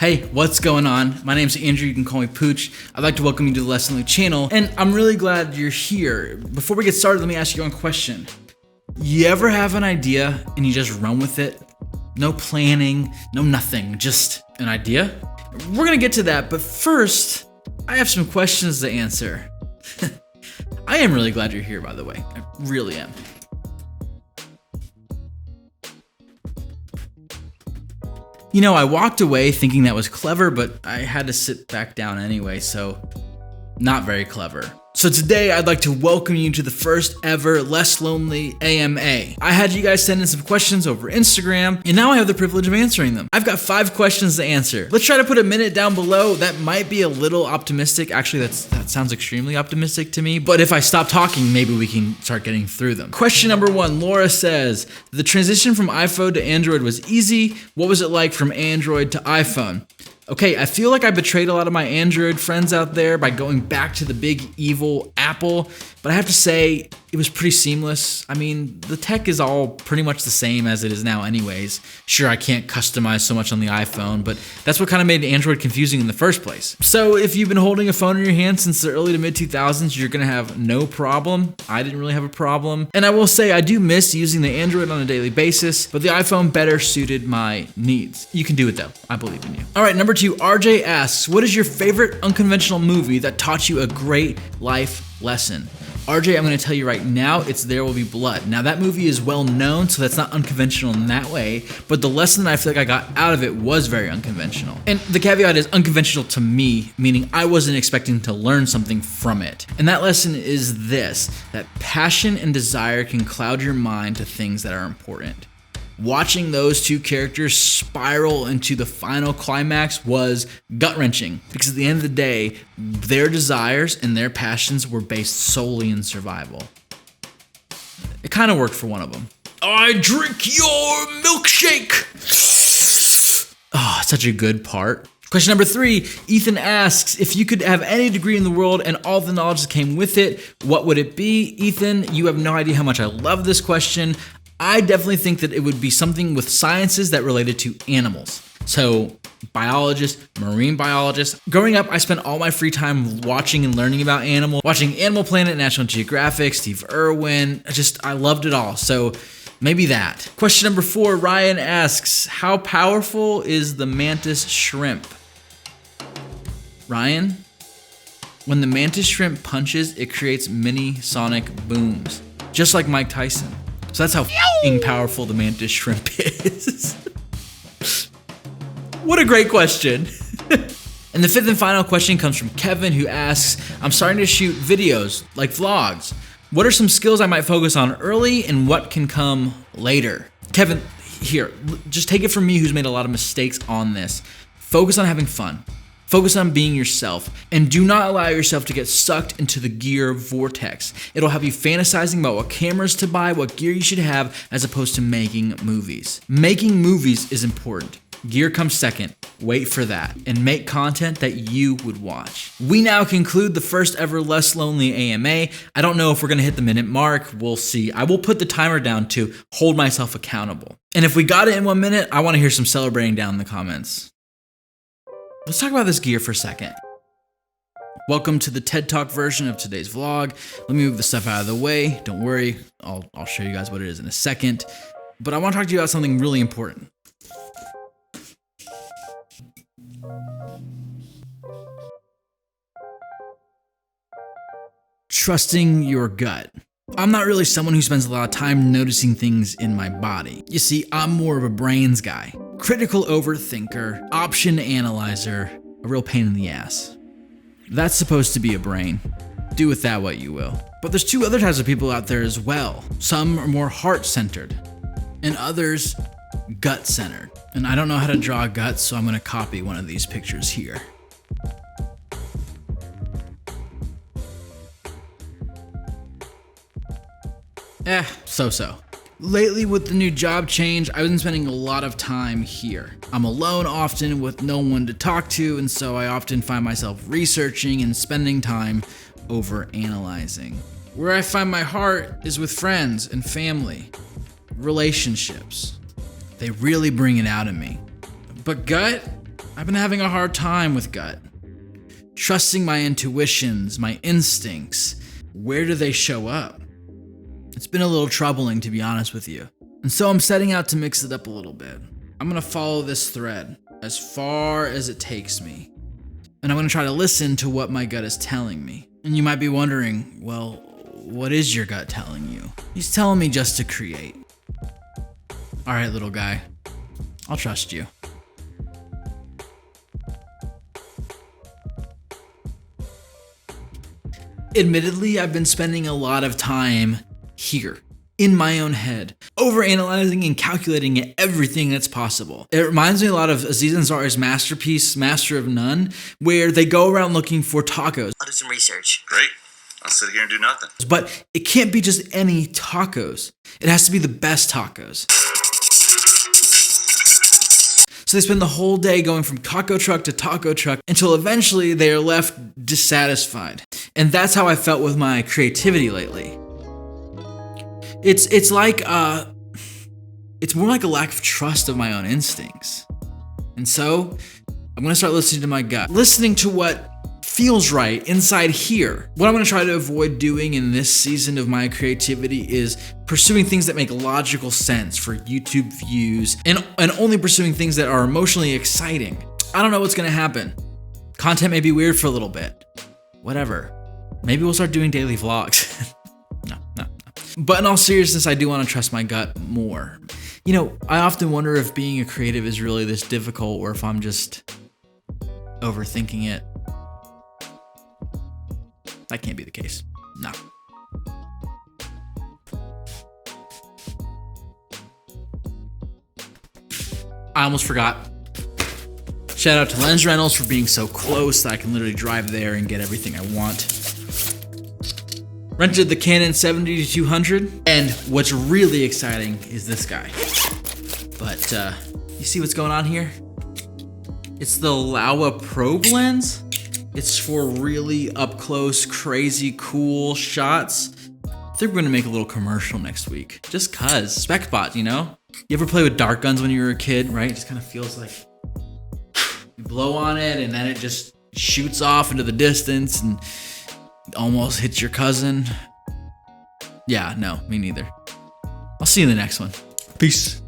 Hey, what's going on? My name's Andrew, you can call me Pooch. I'd like to welcome you to the Lesson Learned channel, and I'm really glad you're here. Before we get started, let me ask you one question. You ever have an idea and you just run with it? No planning, no nothing, just an idea? We're gonna get to that, but first, I have some questions to answer. I am really glad you're here, by the way. I really am. You know, I walked away thinking that was clever, but I had to sit back down anyway, so not very clever. So today I'd like to welcome you to the first ever Less Lonely AMA. I had you guys send in some questions over Instagram, and now I have the privilege of answering them. I've got 5 questions to answer. Let's try to put a minute down below. That might be a little optimistic. Actually, that sounds extremely optimistic to me, but if I stop talking, maybe we can start getting through them. Question number 1, Laura says, the transition from iPhone to Android was easy. What was it like from Android to iPhone? Okay, I feel like I betrayed a lot of my Android friends out there by going back to the big evil Apple, but I have to say it was pretty seamless. I mean, the tech is all pretty much the same as it is now anyways. Sure, I can't customize so much on the iPhone, but that's what kind of made Android confusing in the first place. So if you've been holding a phone in your hand since the early to mid 2000s, you're gonna have no problem. I didn't really have a problem. And I will say I do miss using the Android on a daily basis, but the iPhone better suited my needs. You can do it though, I believe in you. All right, number 2, RJ asks, what is your favorite unconventional movie that taught you a great life lesson? RJ, I'm gonna tell you right now, it's There Will Be Blood. Now that movie is well known, so that's not unconventional in that way, but the lesson that I feel like I got out of it was very unconventional. And the caveat is unconventional to me, meaning I wasn't expecting to learn something from it. And that lesson is this, that passion and desire can cloud your mind to things that are important. Watching those two characters spiral into the final climax was gut-wrenching because at the end of the day, their desires and their passions were based solely in survival. It kind of worked for one of them. I drink your milkshake! Oh, such a good part. Question number 3, Ethan asks, if you could have any degree in the world and all the knowledge that came with it, what would it be? Ethan, you have no idea how much I love this question. I definitely think that it would be something with sciences that related to animals. So biologist, marine biologist. Growing up, I spent all my free time watching and learning about animals, watching Animal Planet, National Geographic, Steve Irwin. I loved it all. So maybe that. Question number 4, Ryan asks, how powerful is the mantis shrimp? Ryan, when the mantis shrimp punches, it creates mini sonic booms, just like Mike Tyson. So that's how f***ing powerful the mantis shrimp is. What a great question. And the 5th and final question comes from Kevin, who asks, I'm starting to shoot videos, like vlogs. What are some skills I might focus on early and what can come later? Kevin, here, just take it from me who's made a lot of mistakes on this. Focus on having fun. Focus on being yourself, and do not allow yourself to get sucked into the gear vortex. It'll have you fantasizing about what cameras to buy, what gear you should have, as opposed to making movies. Making movies is important. Gear comes second. Wait for that, and make content that you would watch. We now conclude the first ever Less Lonely AMA. I don't know if we're gonna hit the minute mark. We'll see. I will put the timer down to hold myself accountable. And if we got it in 1 minute, I wanna hear some celebrating down in the comments. Let's talk about this gear for a second. Welcome to the TED Talk version of today's vlog. Let me move the stuff out of the way. Don't worry, I'll show you guys what it is in a second. But I want to talk to you about something really important. Trusting your gut. I'm not really someone who spends a lot of time noticing things in my body. You see, I'm more of a brains guy. Critical overthinker, option analyzer, a real pain in the ass. That's supposed to be a brain. Do with that what you will. But there's 2 other types of people out there as well. Some are more heart-centered, and others gut-centered. And I don't know how to draw guts, so I'm gonna copy one of these pictures here. So. Lately with the new job change, I've been spending a lot of time here. I'm alone often with no one to talk to, and so I often find myself researching and spending time over analyzing. Where I find my heart is with friends and family, relationships. They really bring it out of me. But gut, I've been having a hard time with gut. Trusting my intuitions, my instincts. Where do they show up? It's been a little troubling, to be honest with you. And so I'm setting out to mix it up a little bit. I'm gonna follow this thread as far as it takes me. And I'm gonna try to listen to what my gut is telling me. And you might be wondering, well, what is your gut telling you? He's telling me just to create. All right, little guy, I'll trust you. Admittedly, I've been spending a lot of time here, in my own head, overanalyzing and calculating everything that's possible. It reminds me a lot of Aziz Ansari's masterpiece, Master of None, where they go around looking for tacos. I'll do some research. Great. I'll sit here and do nothing. But it can't be just any tacos. It has to be the best tacos. So they spend the whole day going from taco truck to taco truck until eventually they are left dissatisfied. And that's how I felt with my creativity lately. It's like it's more like a lack of trust of my own instincts. And so I'm gonna start listening to my gut, listening to what feels right inside here. What I'm gonna try to avoid doing in this season of my creativity is pursuing things that make logical sense for YouTube views and only pursuing things that are emotionally exciting. I don't know what's gonna happen. Content may be weird for a little bit. Whatever. Maybe we'll start doing daily vlogs. No. But in all seriousness, I do want to trust my gut more. You know, I often wonder if being a creative is really this difficult or if I'm just overthinking it. That can't be the case. No. I almost forgot. Shout out to Lens Rentals for being so close that I can literally drive there and get everything I want. Rented the Canon 70-200, and what's really exciting is this guy. But you see what's going on here? It's the Laowa probe lens. It's for really up close, crazy, cool shots. I think we're gonna make a little commercial next week. Just cuz, SpecBot, you know? You ever play with dart guns when you were a kid, right? It just kind of feels like you blow on it and then it just shoots off into the distance and almost hits your cousin. Yeah, no, me neither. I'll see you in the next one. Peace.